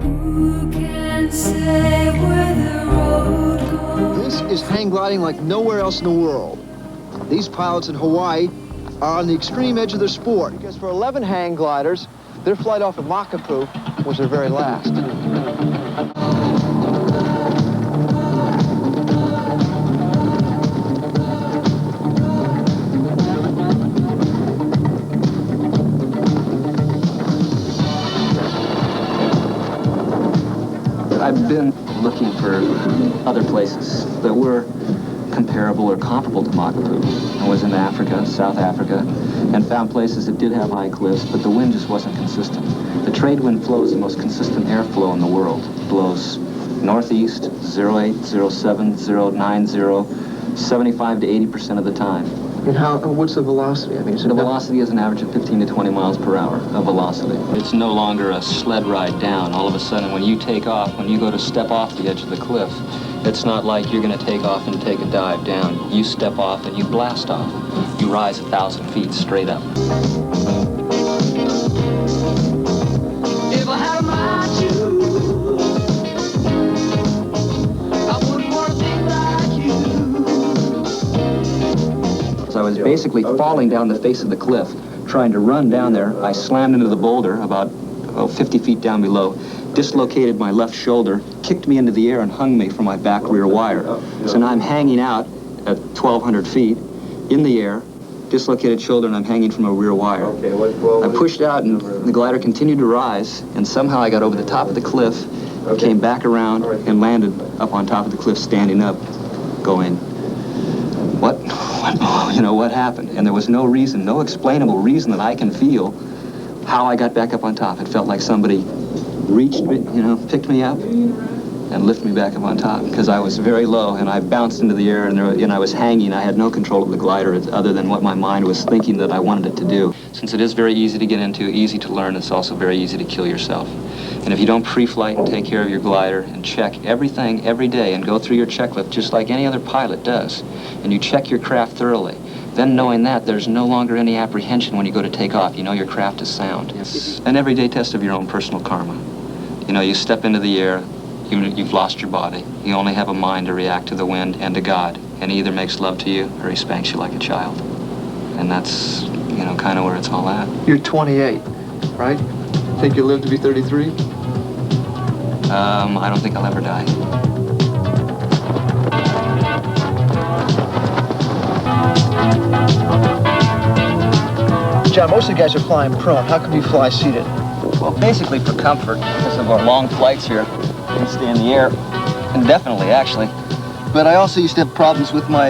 Who can say where the road goes? This is hang gliding like nowhere else in the world. These pilots in Hawaii are on the extreme edge of their sport, because for 11 hang gliders, their flight off of Makapu was their very last. I've been looking for other places that were comparable or comparable to Makapu. I was in Africa, South Africa, and found places that did have high cliffs, but the wind just wasn't consistent. The trade wind flow is the most consistent airflow in the world. It blows northeast, 08, 07, 090, 75 to 80% of the time. And what's the velocity? I mean, The velocity is an average of 15 to 20 miles per hour of velocity. It's no longer a sled ride down. All of a sudden, when you take off, when you go to step off the edge of the cliff, it's not like you're going to take off and take a dive down. You step off and you blast off. You rise 1,000 feet straight up. If I had a mind to, I wouldn't want to think like you. So I was basically falling down the face of the cliff, trying to run down there. I slammed into the boulder about 50 feet down below, dislocated my left shoulder, kicked me into the air and hung me from my back rear wire. So now I'm hanging out at 1,200 feet in the air, dislocated shoulder, and I'm hanging from a rear wire. I pushed out and the glider continued to rise, and somehow I got over the top of the cliff, came back around and landed up on top of the cliff standing up, going, what happened? And there was no reason, no explainable reason that I can feel how I got back up on top. It felt like somebody reached me, picked me up and lifted me back up on top, because I was very low and I bounced into the air and I was hanging. I had no control of the glider other than what my mind was thinking that I wanted it to do. Since it is very easy to get into, easy to learn, it's also very easy to kill yourself. And if you don't pre-flight and take care of your glider and check everything every day and go through your checklist just like any other pilot does, and you check your craft thoroughly, then knowing that, there's no longer any apprehension when you go to take off. You know your craft is sound. It's an everyday test of your own personal karma. You step into the air, you've lost your body. You only have a mind to react to the wind and to God. And he either makes love to you or he spanks you like a child. And that's, kind of where it's all at. You're 28, right? Think you'll live to be 33? I don't think I'll ever die. John, most of the guys are flying prone. How come you fly seated? Well, basically for comfort, because of our long flights here, I can stay in the air indefinitely, actually. But I also used to have problems with my,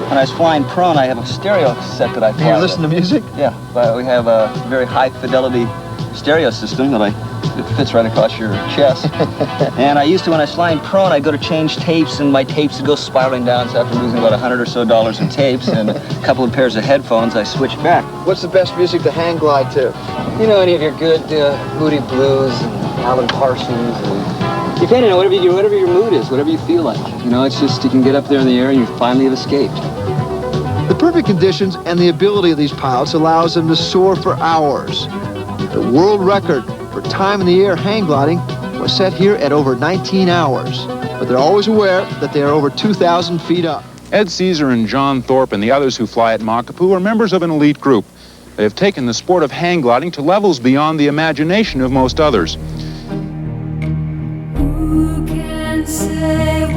when I was flying prone, I have a stereo set that I fly You listen to music? Yeah, but we have a very high fidelity stereo system that it fits right across your chest. And I used to, when I was flying prone, I'd go to change tapes, and my tapes would go spiraling down, so after losing about $100 or so in tapes and a couple of pairs of headphones, I switched back. What's the best music to hang glide to? Any of your good Moody Blues and Alan Parsons, and depending on whatever your mood is, whatever you feel like. It's just you can get up there in the air and you finally have escaped. The perfect conditions and the ability of these pilots allows them to soar for hours. The world record for time in the air hang gliding was set here at over 19 hours. But they're always aware that they are over 2,000 feet up. Ed Caesar and John Thorpe and the others who fly at Makapu are members of an elite group. They have taken the sport of hang gliding to levels beyond the imagination of most others. Who can say